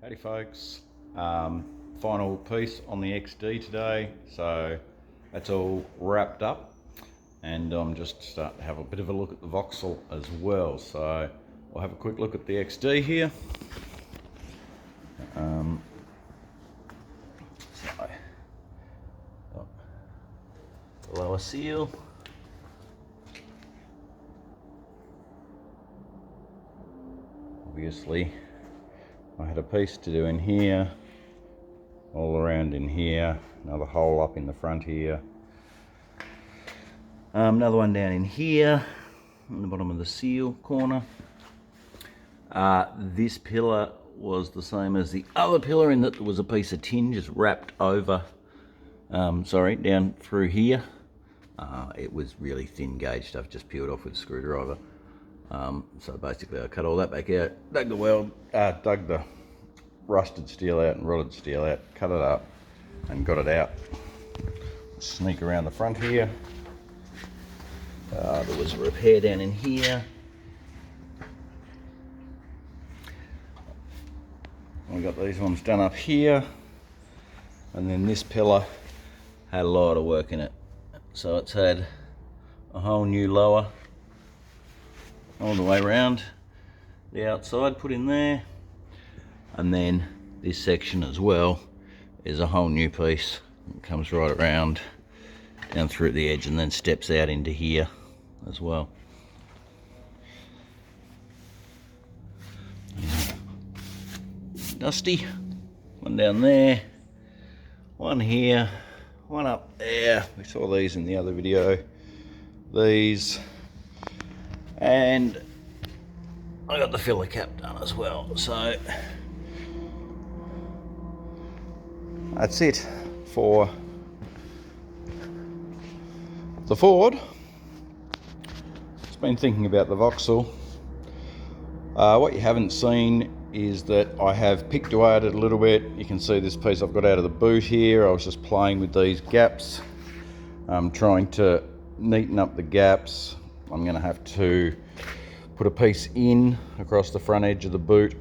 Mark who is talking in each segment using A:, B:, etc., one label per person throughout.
A: Howdy folks, final piece on the XD today, so that's all wrapped up and I'm just starting to have a bit of a look at the Vauxhall as well. So we'll have a quick look at the XD here. The lower seal. Obviously I had a piece to do in here, all around in here, another hole up in the front here, another one down in here, in the bottom of the seal corner. This pillar was the same as the other pillar in that there was a piece of tin just wrapped over, down through here. It was really thin gauge stuff, just peeled off with a screwdriver. So basically I cut all that back out, dug the rusted steel out and rotted steel out, cut it up and got it out. Sneak around the front here. There was a repair down in here. We got these ones done up here, and then this pillar had a lot of work in it. So it's had a whole new lower all the way around the outside put in there, and then this section as well is a whole new piece. It comes right around down through the edge and then steps out into here as well. Dusty, one down there, one here, one up there. We saw these in the other video. These, and I got the filler cap done as well. So that's it for the Ford. Just been thinking about the Vauxhall. What you haven't seen is that I have picked away at it a little bit. You can see this piece I've got out of the boot here. I was just playing with these gaps. I'm trying to neaten up the gaps. I'm going to have to put a piece in across the front edge of the boot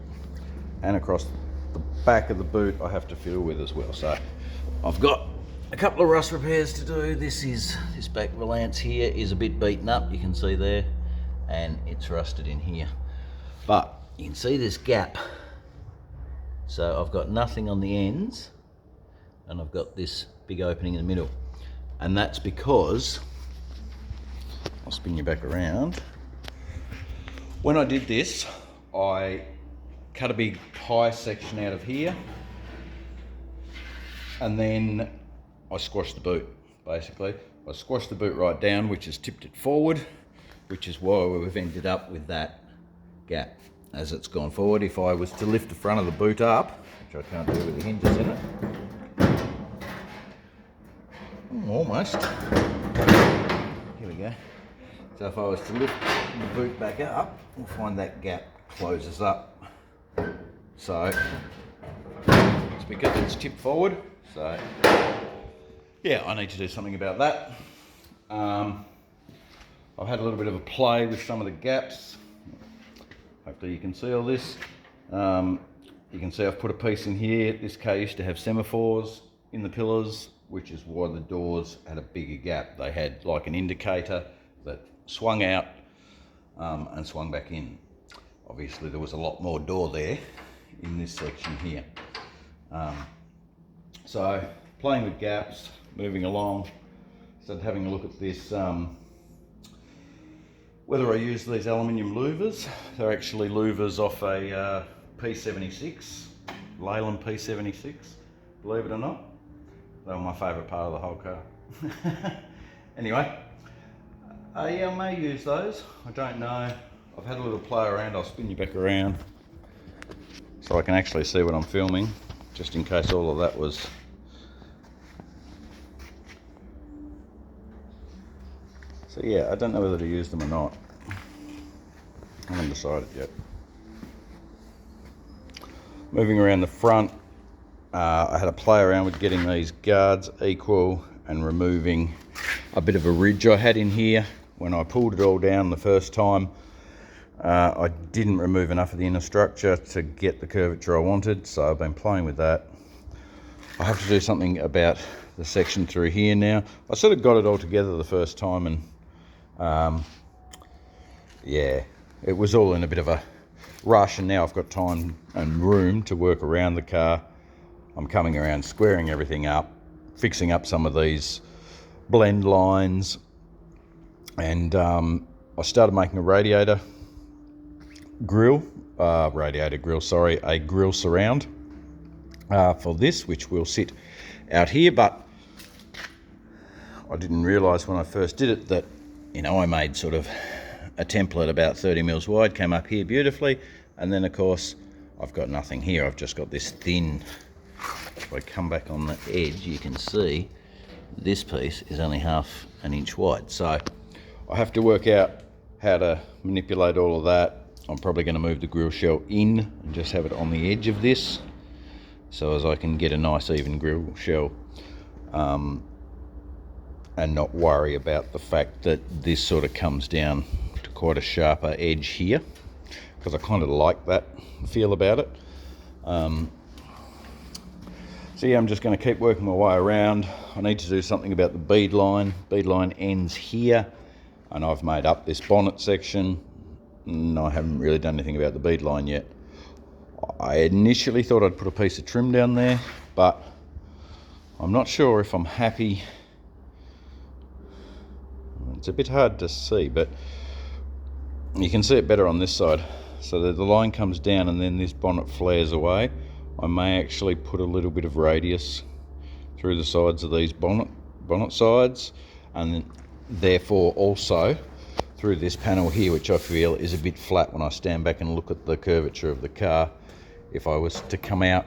A: and across the back of the boot I have to fiddle with as well. So I've got a couple of rust repairs to do. This back valance here is a bit beaten up, you can see there, and it's rusted in here. But you can see this gap. So I've got nothing on the ends and I've got this big opening in the middle. And that's because, I'll spin you back around. When I did this, I cut a big high section out of here and then I squashed the boot, basically. I squashed the boot right down, which has tipped it forward, which is why we've ended up with that gap as it's gone forward. If I was to lift the front of the boot up, which I can't do with the hinges in it, almost, here we go. So if I was to lift the boot back up, we'll find that gap closes up. So it's because it's tipped forward. So yeah, I need to do something about that. I've had a little bit of a play with some of the gaps. Hopefully you can see all this. You can see I've put a piece in here. This car used to have semaphores in the pillars, which is why the doors had a bigger gap. They had like an indicator that swung out and swung back in. Obviously there was a lot more door there in this section here. So playing with gaps, moving along, started having a look at this, whether I use these aluminium louvers. They're actually louvers off a P76, Leyland P76, believe it or not. They were my favourite part of the whole car. Anyway, I may use those, I don't know. I've had a little play around. I'll spin you back around so I can actually see what I'm filming, just in case all of that was... So yeah, I don't know whether to use them or not. I haven't decided yet. Moving around the front, I had a play around with getting these guards equal and removing a bit of a ridge I had in here when I pulled it all down the first time. I didn't remove enough of the inner structure to get the curvature I wanted, so I've been playing with that. I have to do something about the section through here now. I sort of got it all together the first time, and yeah, it was all in a bit of a rush, and now I've got time and room to work around the car. I'm coming around, squaring everything up, fixing up some of these blend lines, and I started making a radiator grill, a grill surround for this, which will sit out here. But I didn't realise when I first did it that, you know, I made sort of a template about 30 mils wide, came up here beautifully, and then of course I've got nothing here. I've just got this thin. If I come back on the edge, you can see this piece is only ½ an inch wide, so I have to work out how to manipulate all of that. I'm probably going to move the grill shell in and just have it on the edge of this, so as I can get a nice even grill shell, and not worry about the fact that this sort of comes down to quite a sharper edge here, because I kind of like that feel about it. So yeah, I'm just going to keep working my way around. I need to do something about the bead line. Bead line ends here, and I've made up this bonnet section. No, I haven't really done anything about the bead line yet. I initially thought I'd put a piece of trim down there, but I'm not sure if I'm happy. It's a bit hard to see, but you can see it better on this side. So that the line comes down and then this bonnet flares away. I may actually put a little bit of radius through the sides of these bonnet sides, and therefore also through this panel here, which I feel is a bit flat when I stand back and look at the curvature of the car. If I was to come out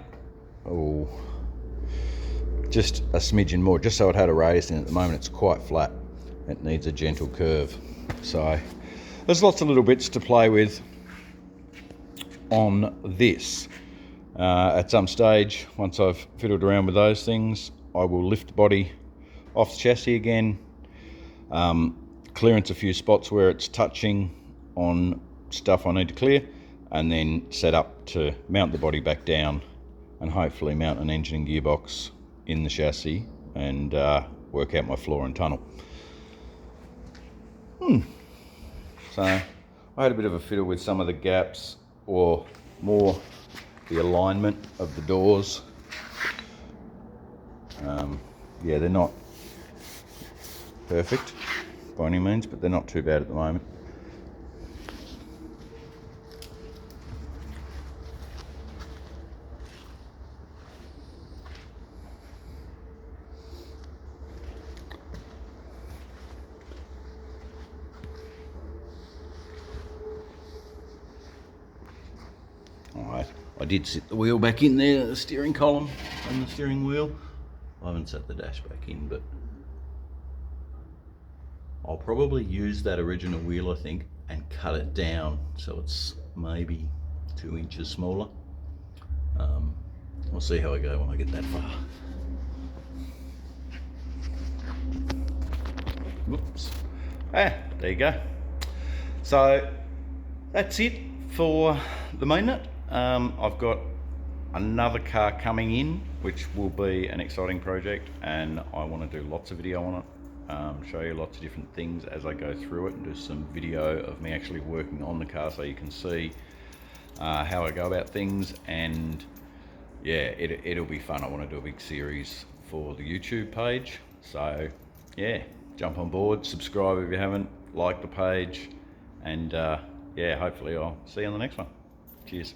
A: just a smidgen more, just so it had a radius in it. At the moment it's quite flat. It needs a gentle curve. So there's lots of little bits to play with on this. At some stage, once I've fiddled around with those things, I will lift the body off the chassis again, clearance a few spots where it's touching on stuff I need to clear, and then set up to mount the body back down and hopefully mount an engine and gearbox in the chassis and work out my floor and tunnel. So I had a bit of a fiddle with some of the gaps, or more the alignment of the doors. Yeah, they're not perfect by any means, but they're not too bad at the moment. Alright, I did sit the wheel back in there, the steering column and the steering wheel. I haven't set the dash back in, but I'll probably use that original wheel, I think, and cut it down so it's maybe 2 inches smaller. We'll see how I go when I get that far. Whoops. There you go. So that's it for the mainnet. I've got another car coming in, which will be an exciting project, and I want to do lots of video on it, show you lots of different things as I go through it, and do some video of me actually working on the car so you can see how I go about things. And yeah, it'll be fun. I want to do a big series for the YouTube page, so yeah, jump on board, subscribe if you haven't, like the page, and yeah, hopefully I'll see you on the next one. Cheers.